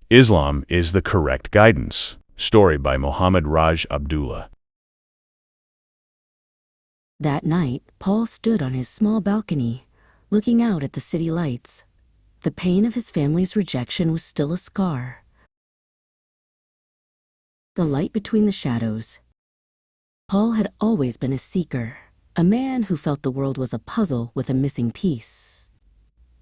Islam is the correct guidance. Story by Mohammed Raj Abdullah. That night, Paul stood on his small balcony, looking out at the city lights. The pain of his family's rejection was still a scar. The light between the shadows. Paul had always been a seeker, a man who felt the world was a puzzle with a missing piece.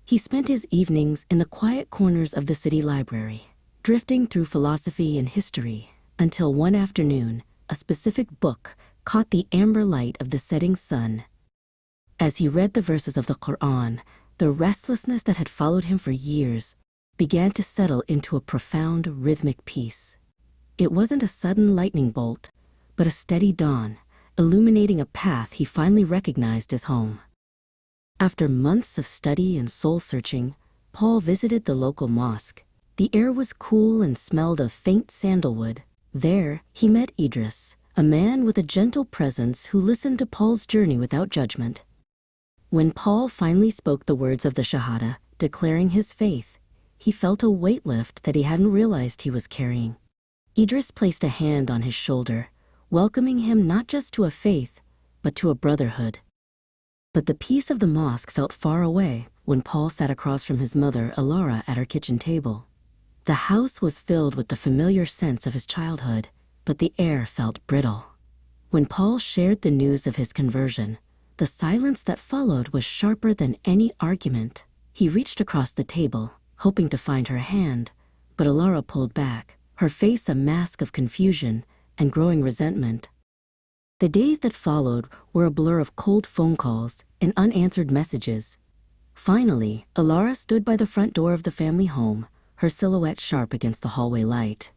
He spent his evenings in the quiet corners of the city library, drifting through philosophy and history, until one afternoon, a specific book caught the amber light of the setting sun. As he read the verses of the Quran, the restlessness that had followed him for years began to settle into a profound rhythmic peace. It wasn't a sudden lightning bolt, but a steady dawn, illuminating a path he finally recognized as home. After months of study and soul-searching, Paul visited the local mosque. The air was cool and smelled of faint sandalwood. There, he met Idris, a man with a gentle presence who listened to Paul's journey without judgment. When Paul finally spoke the words of the Shahada, declaring his faith, he felt a weight lift that he hadn't realized he was carrying. Idris placed a hand on his shoulder, welcoming him not just to a faith, but to a brotherhood. But the peace of the mosque felt far away when Paul sat across from his mother, Alara, at her kitchen table. The house was filled with the familiar sense of his childhood, but the air felt brittle. When Paul shared the news of his conversion, the silence that followed was sharper than any argument. He reached across the table, hoping to find her hand, but Alara pulled back, her face a mask of confusion and growing resentment. The days that followed were a blur of cold phone calls and unanswered messages. Finally, Alara stood by the front door of the family home, her silhouette sharp against the hallway light.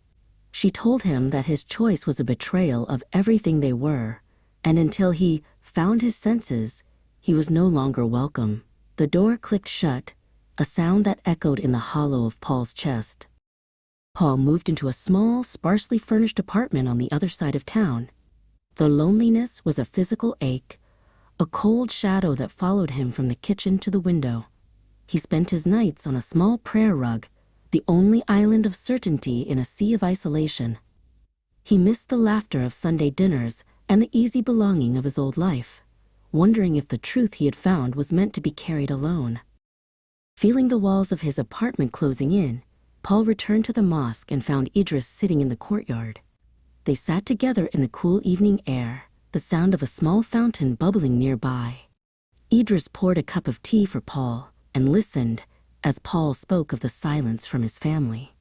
She told him that his choice was a betrayal of everything they were, and until he found his senses, he was no longer welcome. The door clicked shut, a sound that echoed in the hollow of Paul's chest. Paul moved into a small, sparsely furnished apartment on the other side of town. The loneliness was a physical ache, a cold shadow that followed him from the kitchen to the window. He spent his nights on a small prayer rug, the only island of certainty in a sea of isolation. He missed the laughter of Sunday dinners and the easy belonging of his old life, wondering if the truth he had found was meant to be carried alone. Feeling the walls of his apartment closing in, Paul returned to the mosque and found Idris sitting in the courtyard. They sat together in the cool evening air, the sound of a small fountain bubbling nearby. Idris poured a cup of tea for Paul and listened as Paul spoke of the silence from his family.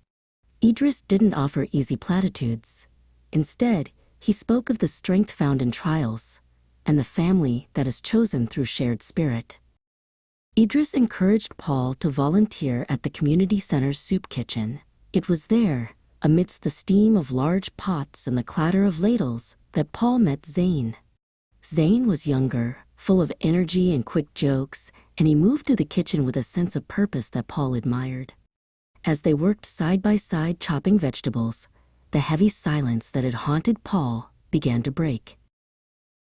Idris didn't offer easy platitudes. Instead, he spoke of the strength found in trials and the family that is chosen through shared spirit. Idris encouraged Paul to volunteer at the community center's soup kitchen. It was there, amidst the steam of large pots and the clatter of ladles, that Paul met Zain. Zain was younger, full of energy and quick jokes, and he moved through the kitchen with a sense of purpose that Paul admired. As they worked side by side chopping vegetables, the heavy silence that had haunted Paul began to break.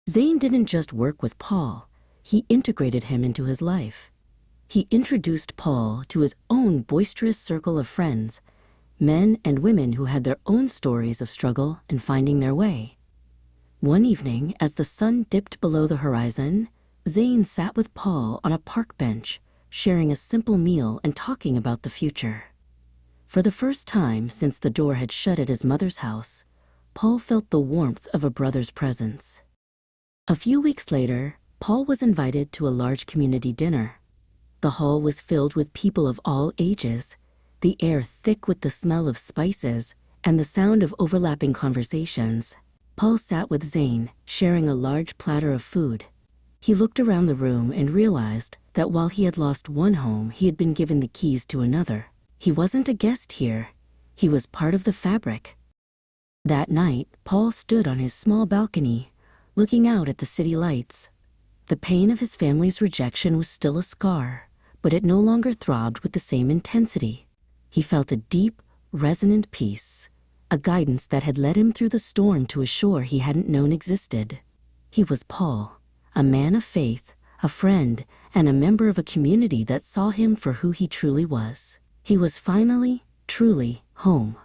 Zain didn't just work with Paul, he integrated him into his life. He introduced Paul to his own boisterous circle of friends, men and women who had their own stories of struggle and finding their way. One evening, as the sun dipped below the horizon, Zain sat with Paul on a park bench, sharing a simple meal and talking about the future. For the first time since the door had shut at his mother's house, Paul felt the warmth of a brother's presence. A few weeks later, Paul was invited to a large community dinner. The hall was filled with people of all ages, the air thick with the smell of spices and the sound of overlapping conversations. Paul sat with Zain, sharing a large platter of food. He looked around the room and realized that while he had lost one home, he had been given the keys to another. He wasn't a guest here. He was part of the fabric. That night, Paul stood on his small balcony, looking out at the city lights. The pain of his family's rejection was still a scar, but it no longer throbbed with the same intensity. He felt a deep, resonant peace, a guidance that had led him through the storm to a shore he hadn't known existed. He was Paul, a man of faith, a friend, and a member of a community that saw him for who he truly was. He was finally, truly, home.